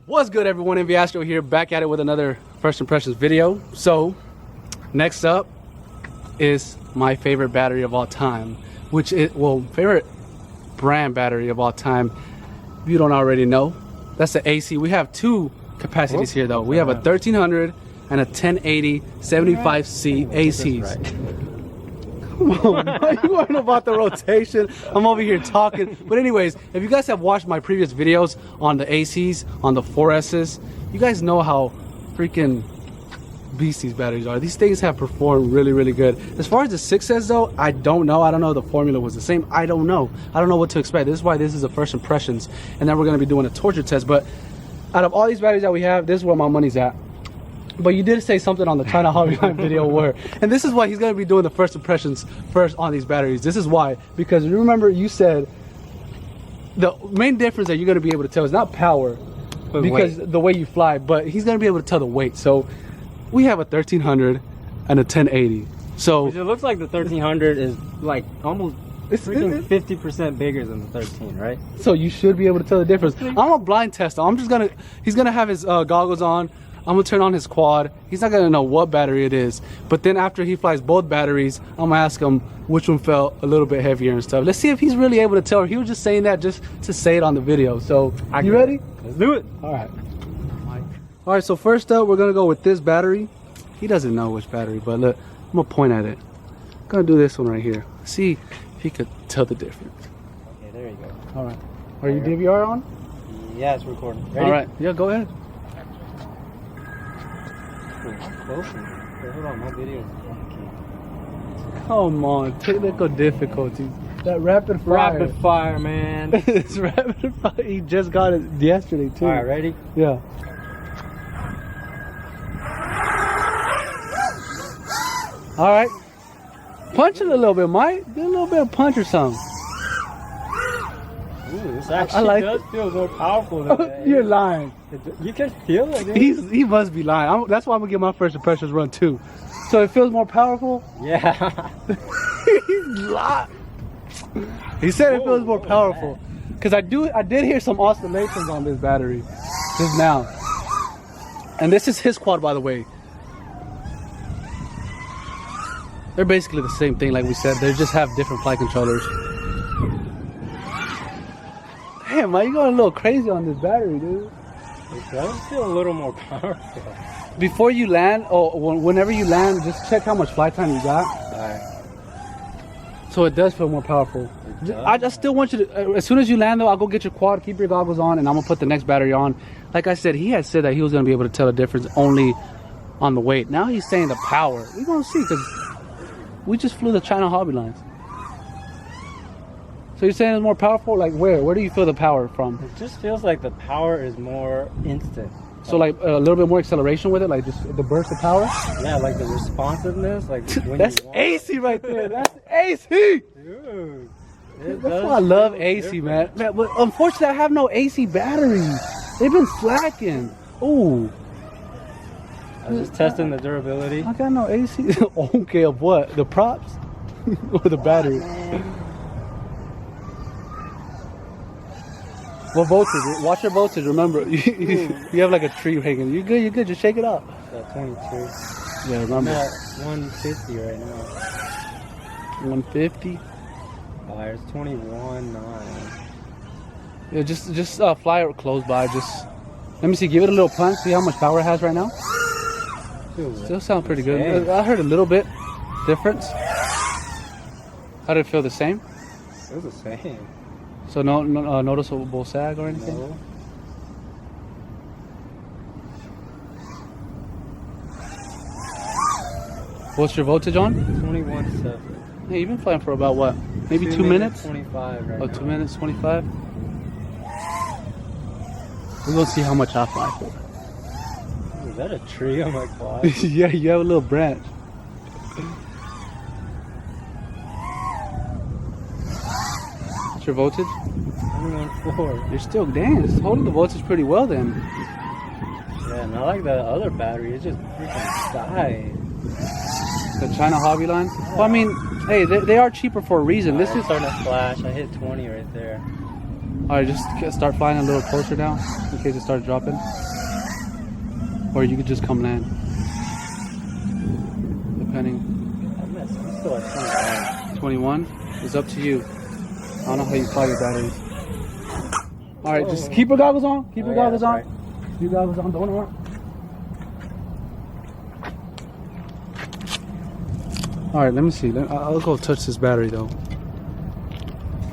What's good, everyone? MV Astro here, back at it with another first impressions video. So next up is my favorite battery of all time, which is, well, favorite brand battery of all time. If you don't already know, that's the AC. We have two capacities here though. We have a 1300 and a 1080 75C ACs. Come on, you want to know about the rotation? I'm over here talking. But anyways, if you guys have watched my previous videos on the ACs, on the 4Ss, you guys know how freaking beast these batteries are. These things have performed really, really good. As far as the 6S though, I don't know. I don't know if the formula was the same. I don't know. I don't know what to expect. This is why this is the first impressions. And then we're going to be doing a torture test. But out of all these batteries that we have, this is where my money's at. But you did say something on the China Hobbyline video where, and this is why he's going to be doing the first impressions first on these batteries. This is why, because you remember you said the main difference that you're going to be able to tell is not power, but because weight. The way you fly, but he's going to be able to tell the weight. So we have a 1300 and a 1080. So it looks like the 1300 is like almost freaking 50% bigger than the 13, right? So you should be able to tell the difference. I'm a blind tester. He's going to have his goggles on. I'm gonna turn on his quad. He's not gonna know what battery it is. But then after he flies both batteries, I'm gonna ask him which one felt a little bit heavier and stuff. Let's see if he's really able to tell, or he was just saying that just to say it on the video. So, you ready? Let's do it. All right. All right, so first up, we're gonna go with this battery. He doesn't know which battery, but look, I'm gonna point at it. I'm gonna do this one right here. See if he could tell the difference. Okay, there you go. All right. Are you DVR on? Yeah, it's recording. Ready? All right. Yeah, go ahead. Hold on, my video is funky. Come on, technical difficulties. That rapid fire. Rapid fire, man. It's rapid fire. He just got it yesterday too. All right, ready? Yeah. All right. Punch it a little bit, Mike. Do a little bit of punch or something. Ooh, this actually does feel more powerful than that. You're lying. You can feel it, dude. He must be lying. That's why I'm gonna get my first impressions run too. So it feels more powerful? Yeah. He's lying. He said it feels more powerful. Because I did hear some oscillations on this battery just now. And this is his quad, by the way. They're basically the same thing, like we said. They just have different flight controllers. Damn, man, you're going a little crazy on this battery, dude. It does feel a little more powerful. Before you land, or whenever you land, just check how much flight time you got. Alright. So it does feel more powerful. I just still want you to, as soon as you land though, I'll go get your quad, keep your goggles on, and I'm going to put the next battery on. Like I said, he had said that he was going to be able to tell the difference only on the weight. Now he's saying the power. We're going to see, because we just flew the China Hobbyline. So you're saying it's more powerful? Like where? Where do you feel the power from? It just feels like the power is more instant. So like a little bit more acceleration with it? Like just the burst of power? Yeah, like the responsiveness. Like when that's AC right there. That's AC! Dude. That's why I love AC, man. But unfortunately, I have no AC batteries. They've been slacking. Ooh. I was just testing the durability. I got no AC. Okay, of what? The props? Or the battery? What voltage? Watch your voltage. Remember, you have like a tree hanging. You're good. You're good. Just shake it up. 22. Yeah, remember. I'm at 150 right now. 150. It's 21.9. Yeah, just fly it close by. Just let me see. Give it a little punch. See how much power it has right now. Still sound pretty good. I heard a little bit difference. How did it feel? The same? It was the same. So no noticeable sag or anything? No. What's your voltage on? 21.7. Hey, you've been flying for about what? Maybe 2 minutes? 25 right now. 2 minutes, 25? We're gonna see how much I fly for. Is that a tree on my quad? Yeah, you have a little branch. What's your voltage? 21.4. You're still, dang, it's holding the voltage pretty well then. Yeah, not like the other battery. It just freaking died. The China Hobbyline? Well, I mean, hey, they are cheaper for a reason. This is starting to flash. I hit 20 right there. All right, just start flying a little closer now in case it starts dropping. Or you could just come land. Depending. I'm still at 21? It's up to you. I don't know how you fly your batteries. All right, just keep your goggles on. Keep your goggles on. Right. Keep your goggles on. Don't worry. All right, let me see. I'll go touch this battery though.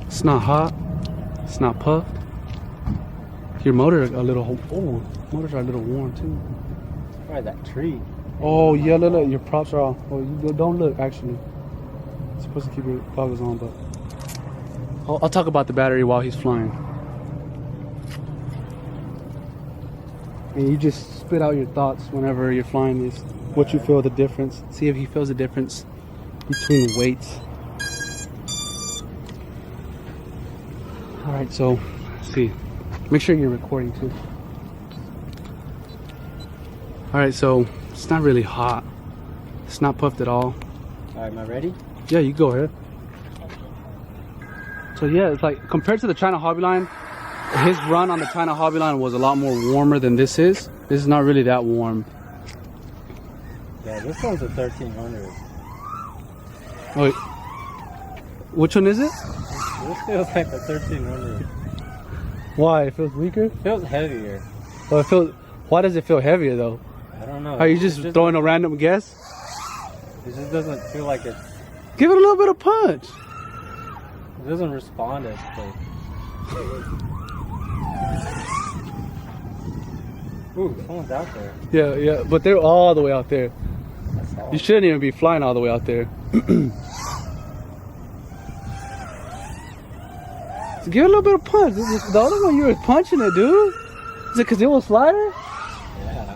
It's not hot. It's not puffed. Your motor a little. Oh, motors are a little warm too. Right, that tree. Oh yeah, look, your props are off. Oh, you don't look actually. You're supposed to keep your goggles on, but I'll talk about the battery while he's flying. And you just spit out your thoughts whenever you're flying this. What you feel the difference. See if he feels the difference between the weights. All right, so let's see. Make sure you're recording too. All right, so it's not really hot. It's not puffed at all. All right, am I ready? Yeah, you go ahead. So yeah, it's like compared to the China Hobby Line, his run on the China Hobby Line was a lot more warmer than this is. This is not really that warm. Yeah, this one's a 1300. Oh, wait. Which one is it? This feels like a 1300. Why? It feels weaker? It feels heavier. Well, it feels. Why does it feel heavier though? I don't know. Are you just throwing a random guess? It just doesn't feel like it's. Give it a little bit of punch. It doesn't respond as quick. Ooh, someone's out there. Yeah, yeah, but they're all the way out there. That's all. You shouldn't even be flying all the way out there. So give it a little bit of punch. The other one you were punching it, dude. Is it because it was slider? Yeah.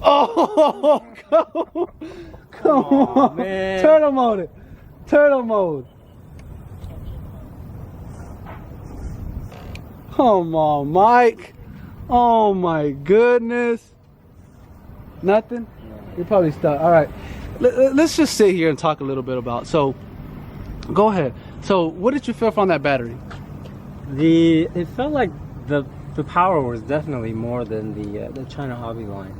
Oh, come on, man. Turtle mode it. Turtle mode. Come on, Mike. Oh my goodness. Nothing? You're probably stuck. All right. Let's just sit here and talk a little bit about. So, go ahead. So, what did you feel from that battery? It felt like the power was definitely more than the China Hobby Line.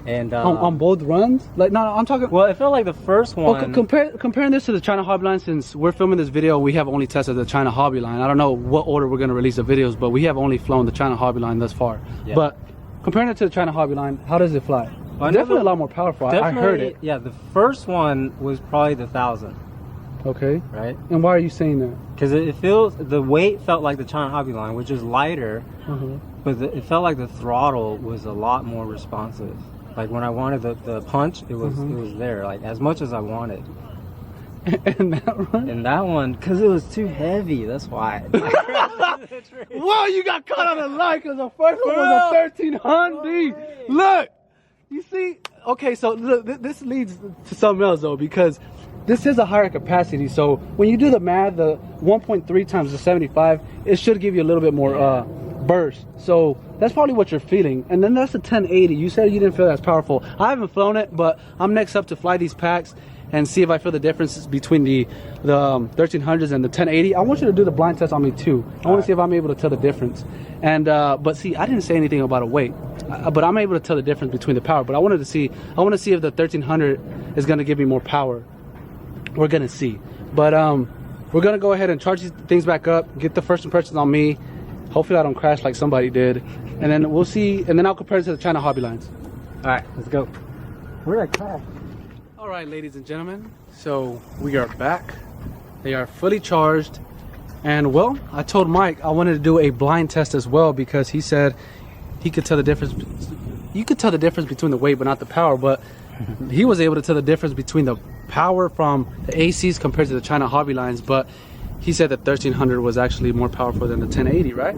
And On both runs? Like, no, I'm talking. well, it felt like the first one. Comparing this to the China Hobby Line, since we're filming this video, we have only tested the China Hobby Line. I don't know what order we're going to release the videos, but we have only flown the China Hobby Line thus far. Yeah. But comparing it to the China Hobby Line, how does it fly? Well, Definitely a lot more powerful. I heard it. Yeah, the first one was probably the 1000, Okay. right? And why are you saying that? Because it feels, the weight felt like the China Hobby Line, which is lighter, but it felt like the throttle was a lot more responsive. Like when I wanted the punch, it was there, like as much as I wanted. And that one? And that one, because it was too heavy, that's why. Whoa, you got caught on the line because the first one was a 1300. Look, you see? Okay, so look, this leads to something else though, because this is a higher capacity. So when you do the math, the 1.3 times the 75, it should give you a little bit more burst. So that's probably what you're feeling. And then that's the 1080. You said you didn't feel that as powerful. I haven't flown it, but I'm next up to fly these packs and see if I feel the differences between the 1300s and the 1080. I want you to do the blind test on me too. I want to see if I'm able to tell the difference. And but see, I didn't say anything about a weight, but I'm able to tell the difference between the power. But I want to see if the 1300 is going to give me more power. We're gonna see. But we're gonna go ahead and charge these things back up, get the first impressions on me. Hopefully I don't crash like somebody did, and then we'll see, and then I'll compare it to the China Hobby Lines. All right, let's go. Where did I crash? All right, ladies and gentlemen, so we are back. They are fully charged, and well, I told Mike I wanted to do a blind test as well because he said he could tell the difference. You could tell the difference between the weight but not the power, but he was able to tell the difference between the power from the ACs compared to the China Hobby Lines, but he said that 1300 was actually more powerful than the 1080, right?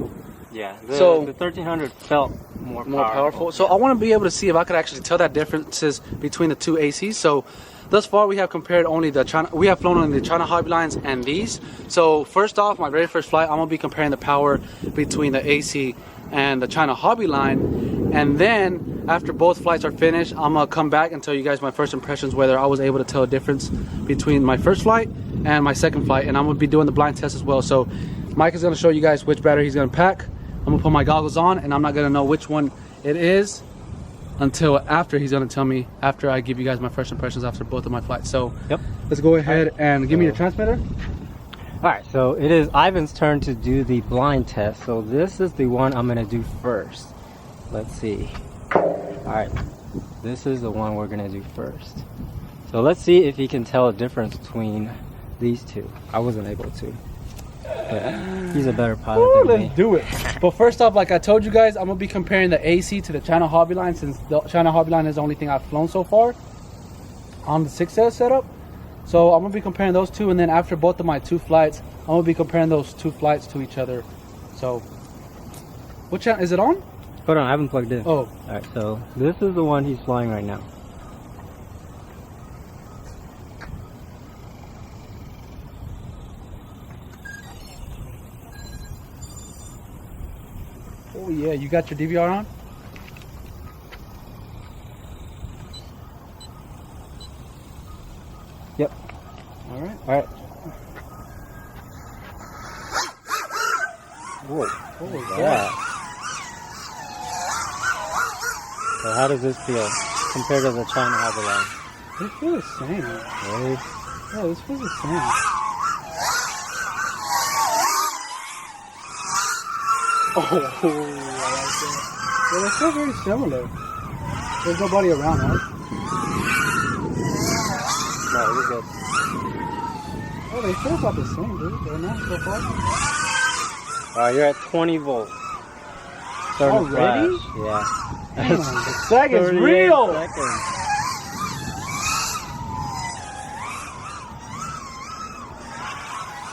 Yeah, So the 1300 felt more powerful. So I want to be able to see if I could actually tell that differences between the two ACs. So thus far we have compared only the China, we have flown only the China Hobby Lines and these. So first off, my very first flight, I'm gonna be comparing the power between the AC and the China Hobby Line, and then after both flights are finished, I'm gonna come back and tell you guys my first impressions, whether I was able to tell a difference between my first flight and my second flight. And I'm gonna be doing the blind test as well. So Mike is gonna show you guys which battery he's gonna pack. I'm gonna put my goggles on, and I'm not gonna know which one it is until after he's gonna tell me, after I give you guys my first impressions after both of my flights. So yep, let's go ahead and give me your transmitter. All right, so it is Ivan's turn to do the blind test. So this is the one I'm gonna do first. Let's see. All right, this is the one we're gonna do first. So let's see if he can tell a difference between these two. I wasn't able to, but he's a better pilot than me. Let's do it. But first off, like I told you guys, I'm gonna be comparing the AC to the China Hobby line, since the China Hobby line is the only thing I've flown so far on the 6S setup. So I'm gonna be comparing those two, and then after both of my 2 flights, I'm gonna be comparing those 2 flights to each other. So, what channel is it on? Hold on, I haven't plugged in. Oh, all right. So this is the one he's flying right now. oh yeah, you got your DVR on? Yep. All right. All right. Whoa, what was Yeah. that? So how does this feel compared to the China Hobby line? This feels the same. Really? Yeah, this feels the same. Oh, I like that. Yeah, they feel very similar. There's nobody around, right? No, you're good. Oh, they feel about the same, dude. They're not so far. You're at 20 volts. Starting to Already? flash. Yeah. Damn, the sag is 38 real. seconds.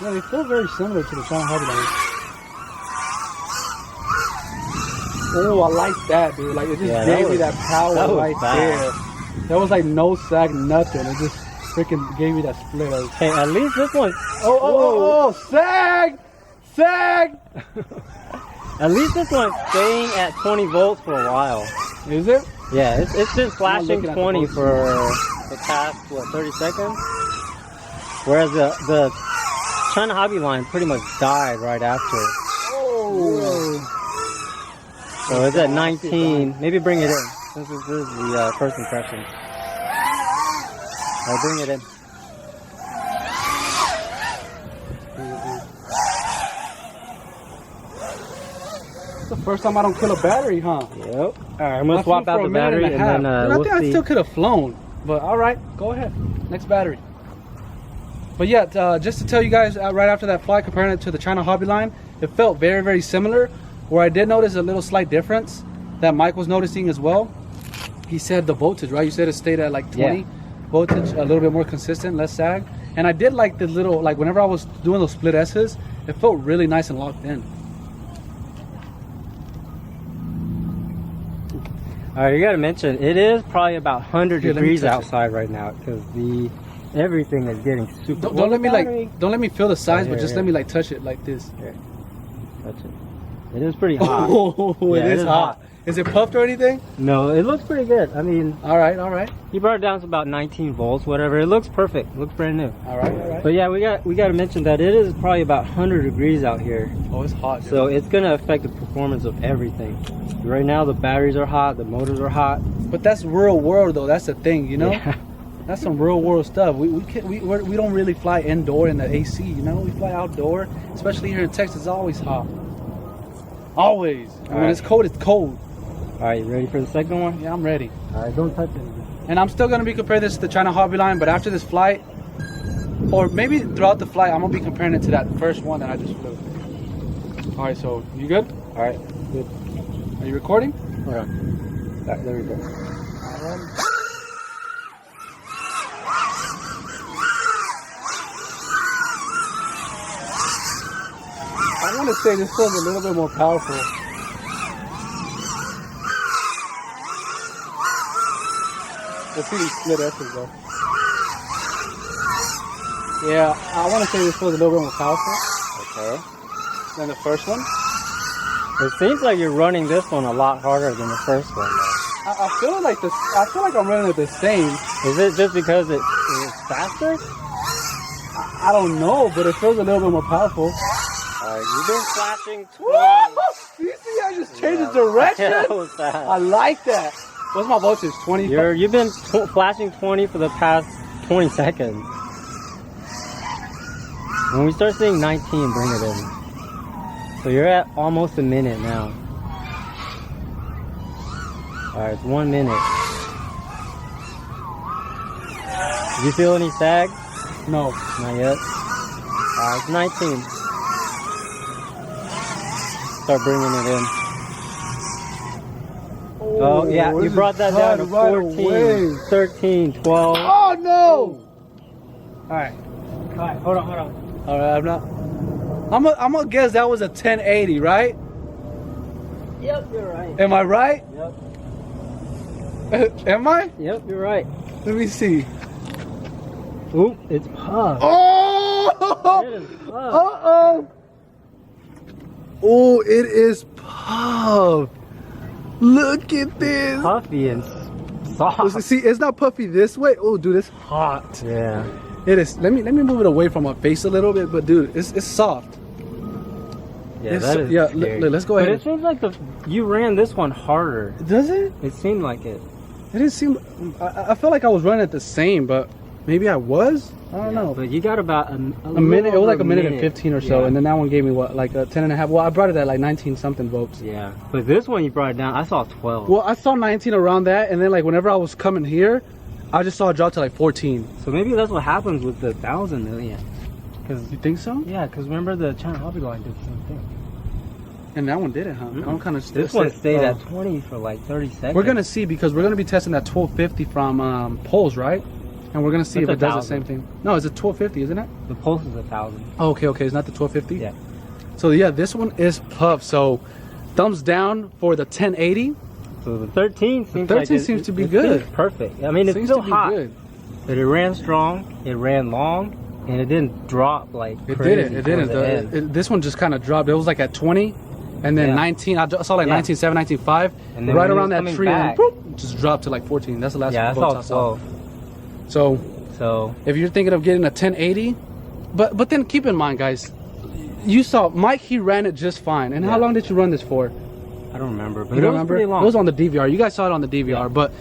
Yeah, they feel very similar to the China Hobby line. Oh, I like that, dude. Like, it just gave me that power right there. There was like no sag, nothing. It just freaking gave me that split. Hey, at least this one. Oh, sag! Sag! At least this one's staying at 20 volts for a while. Is it? Yeah, it's been flashing looking at the 20 volts. for the past, what, 30 seconds? Whereas the China Hobby line pretty much died right after. Oh. So it's at 19. Maybe bring it in. This is the first impression. I'll bring it in. It's the first time I don't kill a battery, huh? Yep. All right, I'm gonna swap out the battery and then I we'll think see. I still could have flown, but all right, go ahead. Next battery. But yeah, just to tell you guys, right after that flight, comparing it to the China Hobby line, it felt very, very similar. Where I did notice a little slight difference that Mike was noticing as well. He said the voltage, right? You said it stayed at like 20 voltage, a little bit more consistent, less sag. And I did like the little, like whenever I was doing those split S's, it felt really nice and locked in. All right, you gotta mention it is probably about 100 Here, let me degrees touch it. outside right now because everything is getting super. Don't let me don't let me feel the size, Here, but just here. let me like touch it like this. Here, touch it. It is pretty hot. Oh, Yeah, it is hot. Is it puffed or anything? No, it looks pretty good. I mean, All right, all right, he brought it down to about 19 volts, whatever. It looks perfect. It looks brand new. all right, all right. But yeah, we got to mention that it is probably about 100 degrees out here, Oh, it's hot. Dude. so it's gonna affect the performance of everything. Right now, the batteries are hot, the motors are hot. But that's real world though. That's the thing, you know. Yeah. That's some real world stuff. We don't really fly indoor in the AC, you know. We fly outdoor, especially here in Texas. It's always hot. Always. When right. it's cold, it's cold. All right, you ready for the second one? Yeah, I'm ready. All right, don't touch anything. And I'm still gonna be comparing this to the China Hobby line, but after this flight, or maybe throughout the flight, I'm gonna be comparing it to that first one that I just flew. All right, so you good? All right, good. Are you recording? Hold on. All right, there we go. I want to say this feels a little bit more powerful. Let's see these split S's though. Yeah, I want to say this feels a little bit more powerful Okay. than the first one. It seems like you're running this one a lot harder than the first one, though. I feel like this. I feel like I'm running it the same. Is it just because it's faster? I don't know, but it feels a little bit more powerful. You've been flashing 20. You see, I just changed the direction. That was fast. I like that. What's my voltage? 20? You've been flashing 20 for the past 20 seconds. When we start seeing 19, bring it in. So you're at almost a minute now. Alright, it's 1 minute. Do you feel any sag? No. Not yet. Alright, it's 19. Start bringing it in. Oh, yeah, you brought that down to 14, 13, 12. Oh, no! Alright, hold on. Alright, I'm gonna guess that was a 1080, right? Yep, you're right. Am I right? Yep. Am I? Yep, you're right. Let me see. Oop, it's puffed. Oh! It is puffed. Uh-oh! Oh, it is puffed. Look at this. Puffy and soft. See, it's not puffy this way. Oh, dude, it's hot. Yeah. It is. Let me move it away from my face a little bit, but dude, it's soft. Yeah, it's that is yeah. scary. Let's go But ahead. it seems like you ran this one harder. Does it? It seemed like it. It didn't seem. I felt like I was running it the same, but maybe I was. I don't know. But you got about a minute. It was like a minute and 15 or so, Yeah. and then that one gave me what, like a 10 and a half. Well, I brought it at like 19 something volts. Yeah. But this one you brought it down. I saw 12. Well, I saw 19 around that, and then like whenever I was coming here, I just saw it drop to like 14. So maybe that's what happens with the 1,000 million. Cause You think so? yeah, because remember the China Hobby line did the same thing. And that one didn't, huh? That one kind of. This one stayed at 20 for like 30 seconds. We're gonna see because we're gonna be testing that 1250 from Pulse, right? And we're gonna see That's if it does the 1,000. same thing. No, it's a 1250, isn't it? The Pulse is 1,000. Oh, okay, it's not the 1250. Yeah. So yeah, this one is puffed. So thumbs down for the 1080. So the 13 seems The 13 like it, seems to be it good. seems perfect. I mean, it's Seems still to be hot, good. but it ran strong, it ran long, and it didn't drop like It crazy. didn't. It didn't. towards the end. This one just kind of dropped. It was like at 20, and then Yeah. 19. I saw like Yeah. 19.7, 19.5, And then right when it around was that coming tree, back- and boop, just dropped to like 14. That's the last Yeah, I volts saw 12. So So if you're thinking of getting a 1080, but then keep in mind, guys, you saw Mike. He ran it just fine. And how Yeah. long did you run this for? I don't remember, but You it don't was remember? pretty long. It was on the DVR. You guys saw it on the DVR, Yeah. but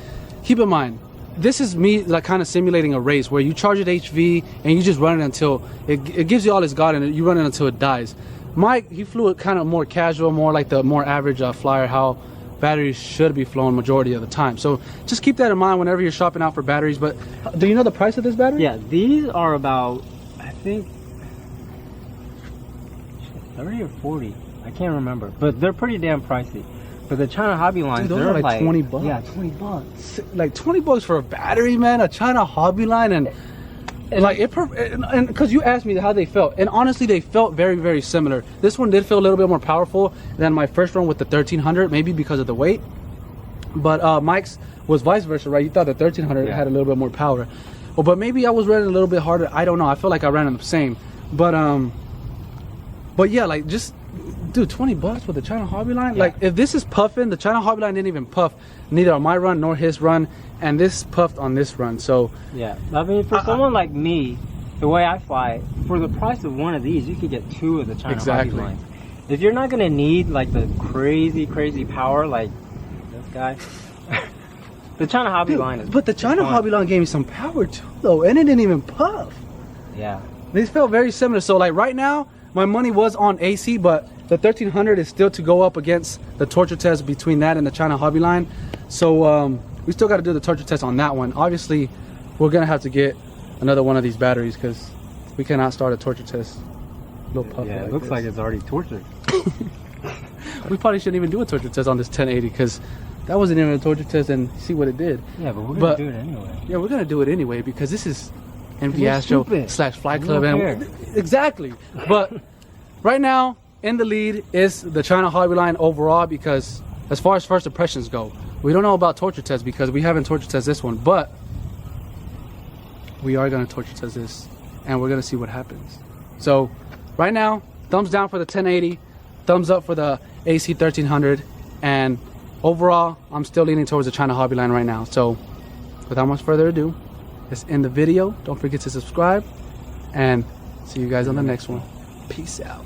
keep in mind, this is me like kind of simulating a race where you charge it HV and you just run it until it gives you all it's got, and you run it until it dies. Mike, he flew it kind of more casual, more like the more average flyer, how batteries should be flown majority of the time. So just keep that in mind whenever you're shopping out for batteries. But do you know the price of this battery? Yeah, these are about, I think, 30 or 40. I can't remember, but they're pretty damn pricey. But the China Hobby lines, Dude, those they're are like 20 bucks. Yeah, 20 bucks. Like 20 bucks for a battery, man. A China Hobby line, and like and because you asked me how they felt, and honestly they felt very, very similar. This one did feel a little bit more powerful than my first one with the 1300, maybe because of the weight, but Mike's was vice versa, right? You thought the 1300 Yeah. had a little bit more power. Well, but maybe I was running a little bit harder. I don't know. I feel like I ran them the same, but yeah, like just dude, 20 bucks with the China Hobby line. Yeah. Like if this is puffing, the China Hobby line didn't even puff neither on my run nor his run, and this puffed on this run. So Yeah, I mean, for someone like me, the way I fly, for the price of one of these, you could get two of the China Exactly. Hobby lines. If you're not gonna need like the crazy power like this guy, the China Hobby dude, line is. but the China fun. Hobby line gave me some power too, though, and it didn't even puff. Yeah. These felt very similar. So like right now, my money was on AC, but the 1300 is still to go up against the torture test between that and the China Hobby line. So we still got to do the torture test on that one. Obviously, we're gonna have to get another one of these batteries because we cannot start a torture test. Little puffy Yeah, it looks this. like it's already tortured. We probably shouldn't even do a torture test on this 1080 because that wasn't even a torture test, and see what it did. Yeah, but we're But- gonna do it anyway. Yeah, we're gonna do it anyway because this is We're MV stupid. Astro / Fly We Club, don't and care. exactly. But right now, in the lead is the China Hobby line overall because as far as first impressions go, we don't know about torture test because we haven't torture test this one, but we are gonna torture test this, and we're gonna see what happens. So right now, thumbs down for the 1080, thumbs up for the AC 1300, and overall, I'm still leaning towards the China Hobby line right now. So without much further ado, let's end the video. Don't forget to subscribe, and see you guys on the next one. Peace out.